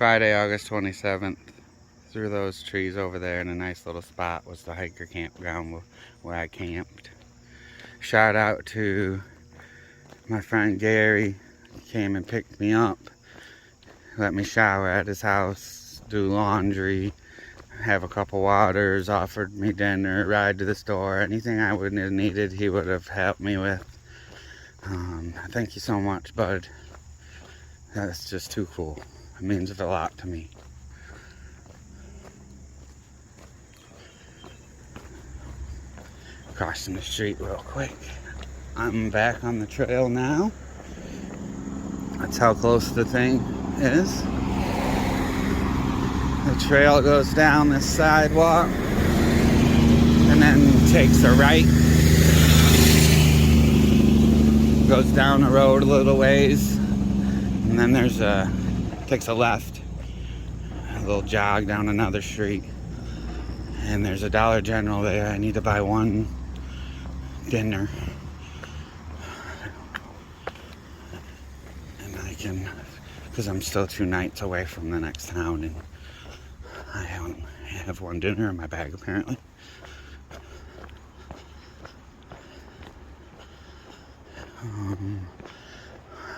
Friday, August 27th. Through those trees over there in a nice little spot was the hiker campground where I camped. Shout out to my friend Gary. He came and picked me up, let me shower at his house, do laundry, have a couple waters, offered me dinner, ride to the store, anything I would have needed he would have helped me with. Thank you so much, bud. That's just too cool. It means a lot to me. Crossing the street real quick. I'm back on the trail now. That's how close the thing is. The trail goes down this sidewalk and then takes a right. Goes down the road a little ways, and then takes a left. A little jog down another street. And there's a Dollar General there. I need to buy one dinner. And I can, because I'm still 2 nights away from the next town, and I have one dinner in my bag apparently.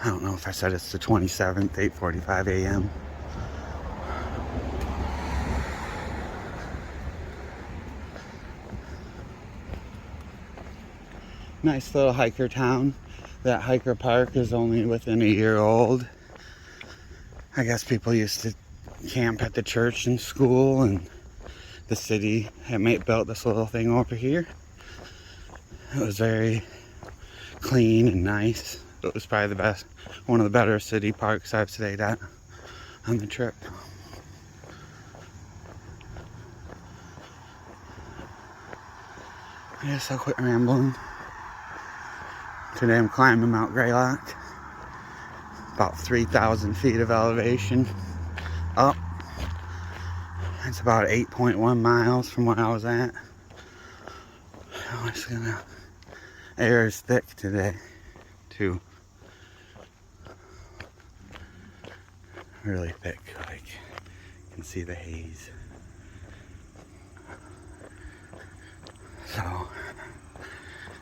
I don't know if I said it's the 27th, 8:45 a.m. Nice little hiker town. That hiker park is only within a year old. I guess people used to camp at the church and school, and the city had built this little thing over here. It was very clean and nice. It was probably one of the better city parks I've stayed at on the trip. I guess I'll quit rambling. Today I'm climbing Mount Greylock. About 3,000 feet of elevation up. It's about 8.1 miles from where I was at. Air is thick today, too. Really thick, like you can see the haze. So,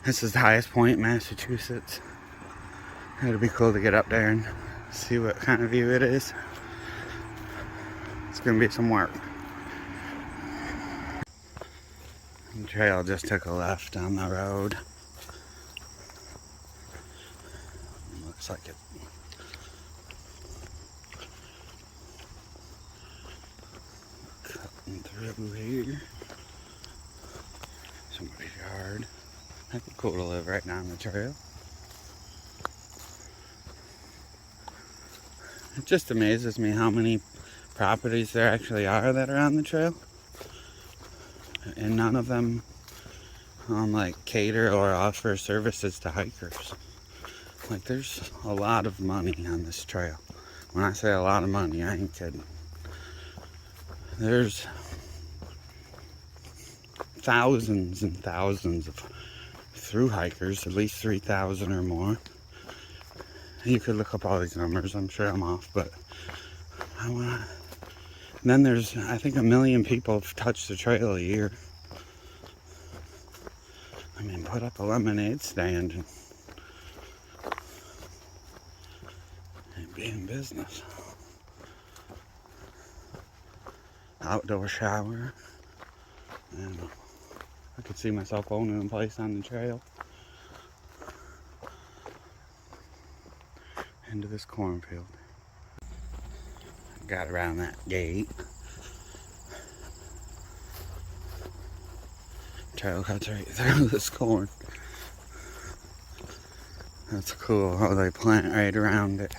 this is the highest point in Massachusetts. It'll be cool to get up there and see what kind of view it is. It's gonna be some work. The trail just took a left on the road. Looks like it. Cutting through here. Somebody's yard. That'd be cool to live right down the trail. It just amazes me how many properties there actually are that are on the trail. And none of them like cater or offer services to hikers. Like, there's a lot of money on this trail. When I say a lot of money, I ain't kidding. There's thousands and thousands of through hikers, at least 3,000 or more. You could look up all these numbers, I'm sure I'm off, but then there's, I think, 1 million people have touched the trail a year. I mean, put up a lemonade stand and be in business. Outdoor shower. And I could see myself owning a place on the trail. Into this cornfield. Got around that gate. Trail cuts right through this corn. That's cool how they plant right around it.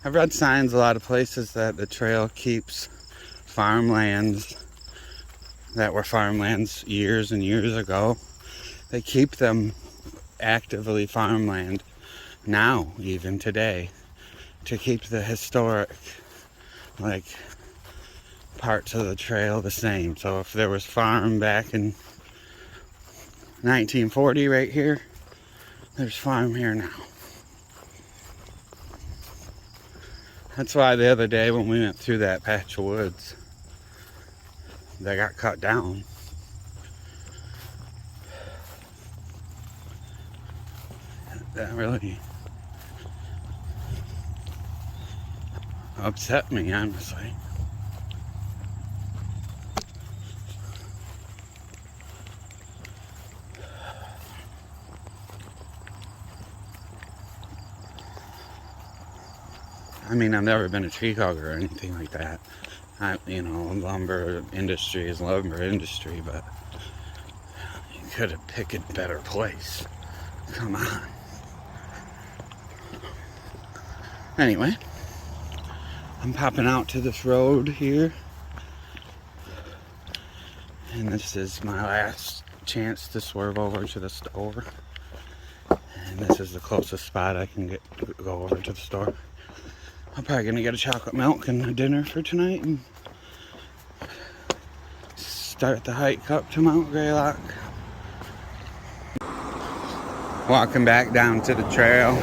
I've read signs a lot of places that the trail keeps farmlands that were farmlands years and years ago. They keep them actively farmland now, even today, to keep the historic like parts of the trail the same. So if there was farm back in 1940 right here, there's farm here now. That's why the other day when we went through that patch of woods, they got cut down. That really upset me, honestly. I mean, I've never been a tree hugger or anything like that. Lumber industry is lumber industry, but you could have picked a better place. Come on. Anyway, I'm popping out to this road here, and this is my last chance to swerve over to the store. And this is the closest spot I can go over to the store. I'm probably gonna get a chocolate milk and a dinner for tonight and start the hike up to Mount Greylock. Walking back down to the trail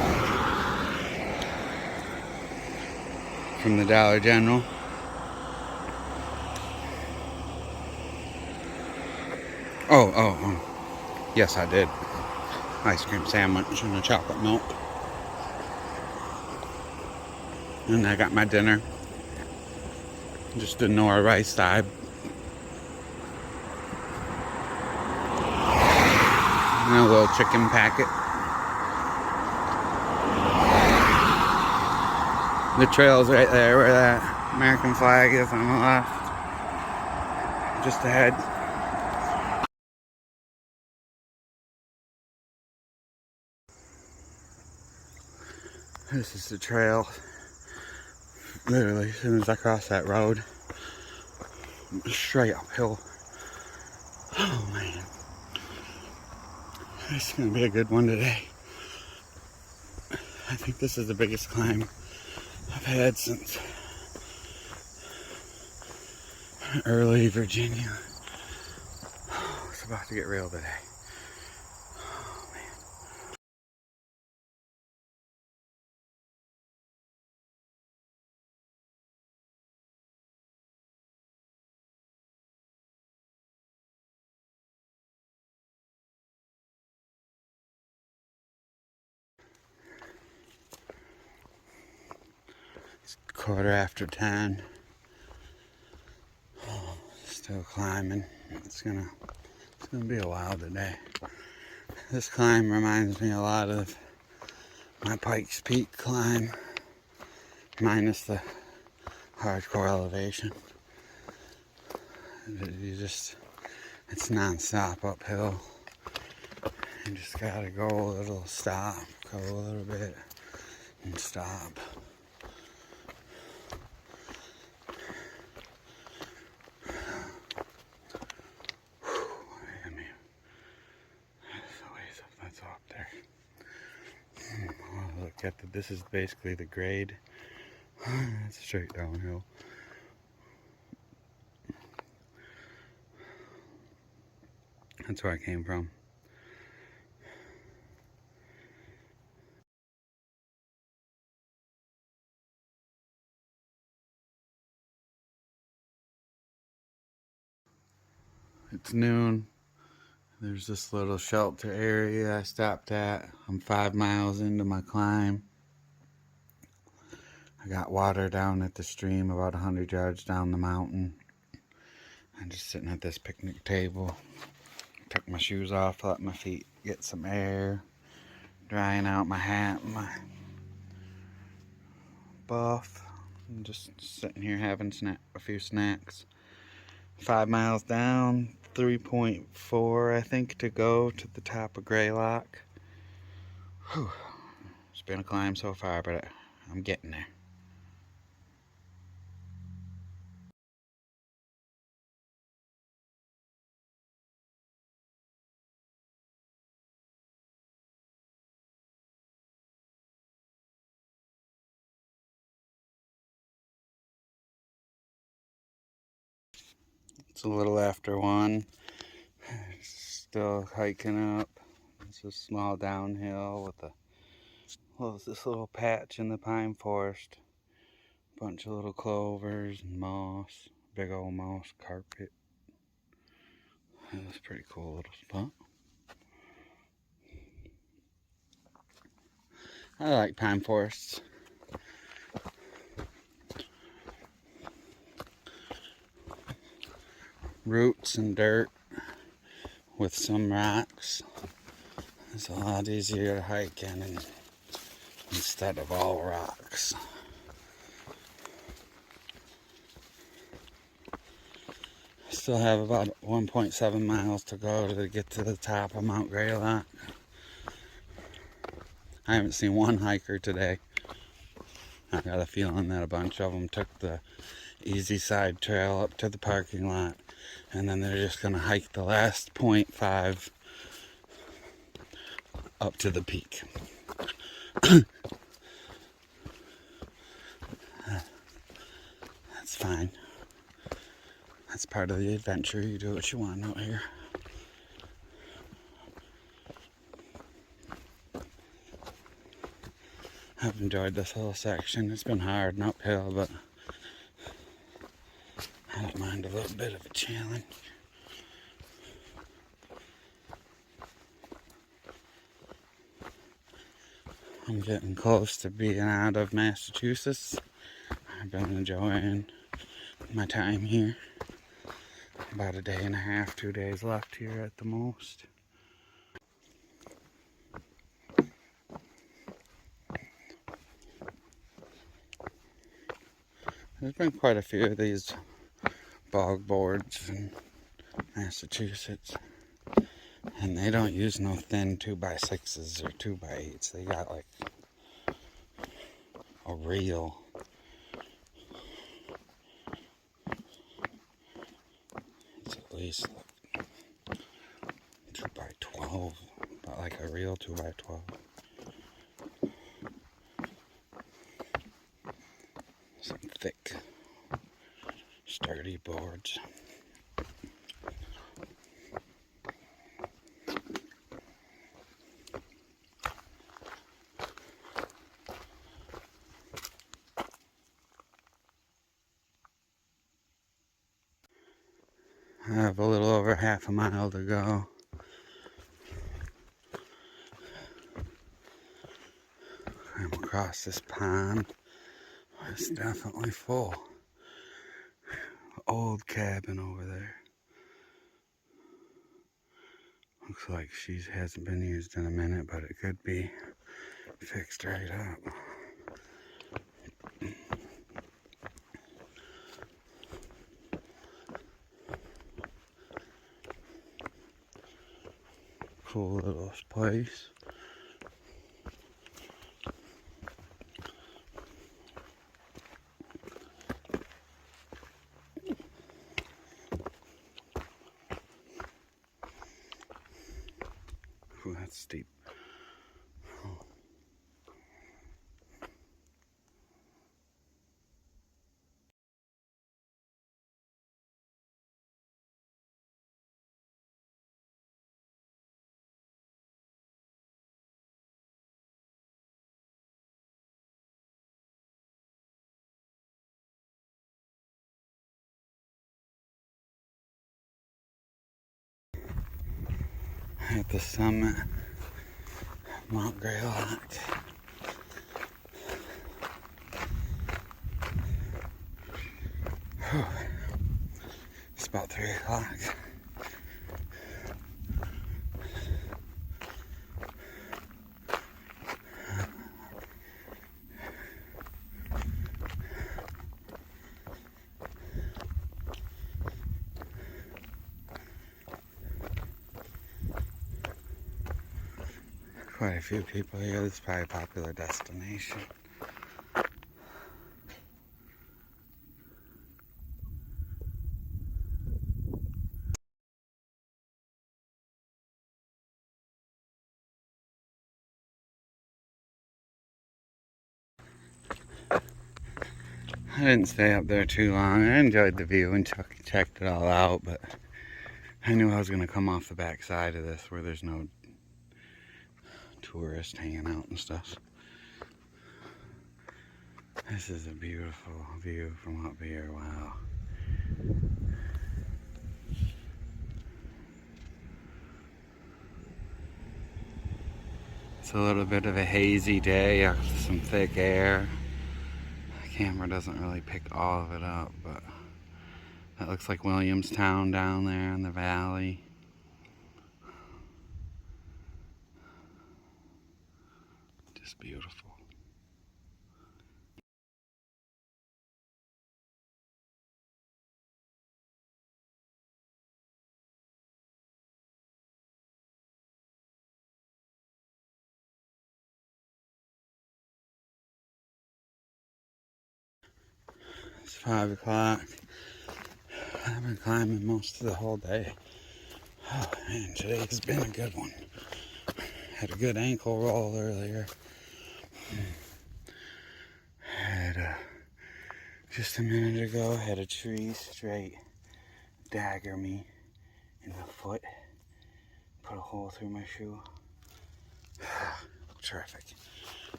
from the Dollar General. Oh. Yes, I did. Ice cream sandwich and a chocolate milk. And I got my dinner. Just a Nora rice side. And a little chicken packet. The trail's right there where that American flag is on the left. Just ahead. This is the trail. Literally, as soon as I cross that road, straight uphill. Oh man. This is gonna be a good one today. I think this is the biggest climb I've had since early Virginia. It's about to get real today. Oh man. It's 10:15. Still climbing. It's gonna be a while today. This climb reminds me a lot of my Pikes Peak climb, minus the hardcore elevation. It's non-stop uphill. You just gotta go a little, stop, go a little bit, and stop. This is basically the grade. It's straight downhill. That's where I came from. It's noon. There's this little shelter area I stopped at. I'm 5 miles into my climb. I got water down at the stream about 100 yards down the mountain. I'm just sitting at this picnic table. Took my shoes off, let my feet get some air. Drying out my hat and my buff. I'm just sitting here having a few snacks. 5 miles down, 3.4 I think to go to the top of Greylock. Whew. It's been a climb so far, but I'm getting there. It's a little after 1. Still hiking up. It's a small downhill with this little patch in the pine forest Bunch of little clovers and moss. Big old moss carpet. That was a pretty cool little spot. I like pine forests. Roots and dirt with some rocks. It's a lot easier to hike in instead of all rocks. Still have about 1.7 miles to go to get to the top of Mount Greylock. I haven't seen one hiker today. I got a feeling that a bunch of them took the easy side trail up to the parking lot, and then they're just going to hike the last 0.5 up to the peak. That's fine. That's part of the adventure. You do what you want out here. I've enjoyed this whole section. It's been hard and uphill, but I don't mind a little bit of a challenge. I'm getting close to being out of Massachusetts. I've been enjoying my time here. About a day and a half, 2 days left here at the most. There's been quite a few of these bog boards in Massachusetts. And they don't use no thin 2x6s or 2x8s. They got like a reel. It's at least like 2x12, but like a real 2x12. Some thick, sturdy boards. I have a little over half a mile to go. I'm across this pond. It's definitely full. Old cabin over there. Looks like she hasn't been used in a minute, but it could be fixed right up. Cool little place. Ooh, that's steep. At the summit of Mount Greylock. Whew. It's about 3 o'clock. Quite a few people here. This is probably a popular destination. I didn't stay up there too long. I enjoyed the view and checked it all out, but I knew I was going to come off the back side of this where there's no tourists hanging out and stuff. This is a beautiful view from up here, wow. It's a little bit of a hazy day, some thick air. The camera doesn't really pick all of it up, but that looks like Williamstown down there in the valley. Just beautiful. It's 5 o'clock. I've been climbing most of the whole day. Oh man, today has been a good one. Had a good ankle roll earlier. Had just a minute ago, had a tree straight dagger me in the foot. Put a hole through my shoe. Terrific.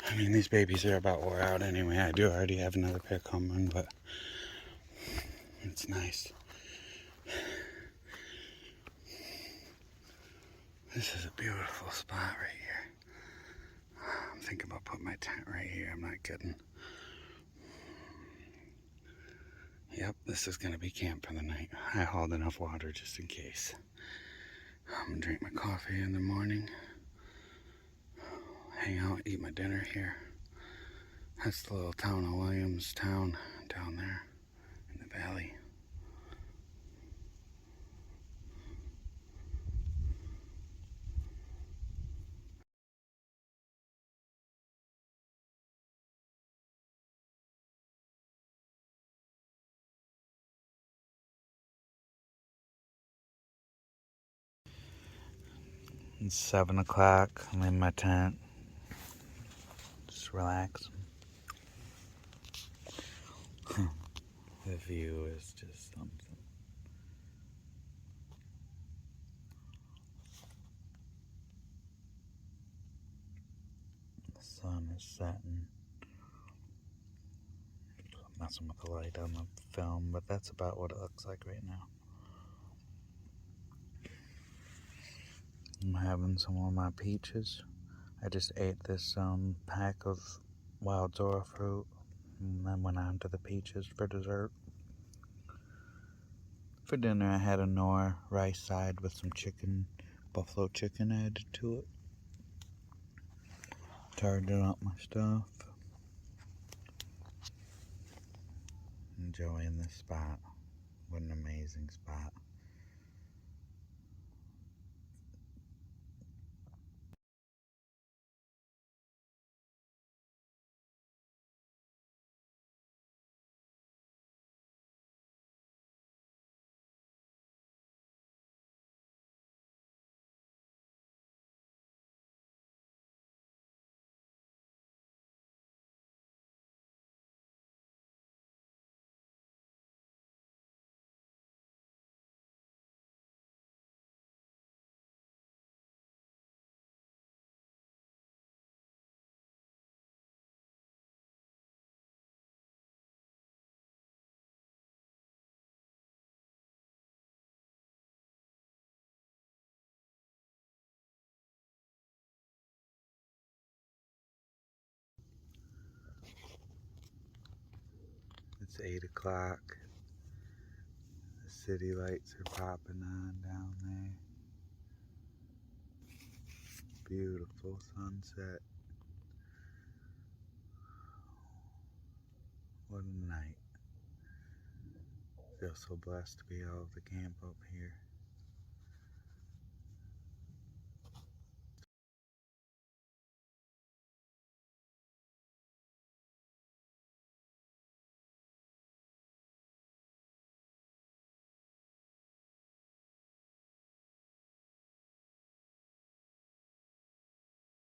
I mean, these babies are about wore out anyway. I do already have another pair coming, but it's nice. This is a beautiful spot right here. I'm thinking about putting my tent right here. I'm not kidding. Yep, this is going to be camp for the night. I hauled enough water just in case. I'm going to drink my coffee in the morning. Hang out, eat my dinner here. That's the little town of Williamstown down there in the valley. It's 7 o'clock. I'm in my tent. Just relaxing. The view is just something. The sun is setting. I'm messing with the light on the film, but that's about what it looks like right now. I'm having some of my peaches. I just ate this pack of wild Zora fruit and then went on to the peaches for dessert. For dinner, I had a Knorr rice side with some chicken, buffalo chicken added to it. Charging up my stuff. Enjoying this spot. What an amazing spot. It's 8 o'clock. The city lights are popping on down there. Beautiful sunset. What a night. Feel so blessed to be able to camp up here.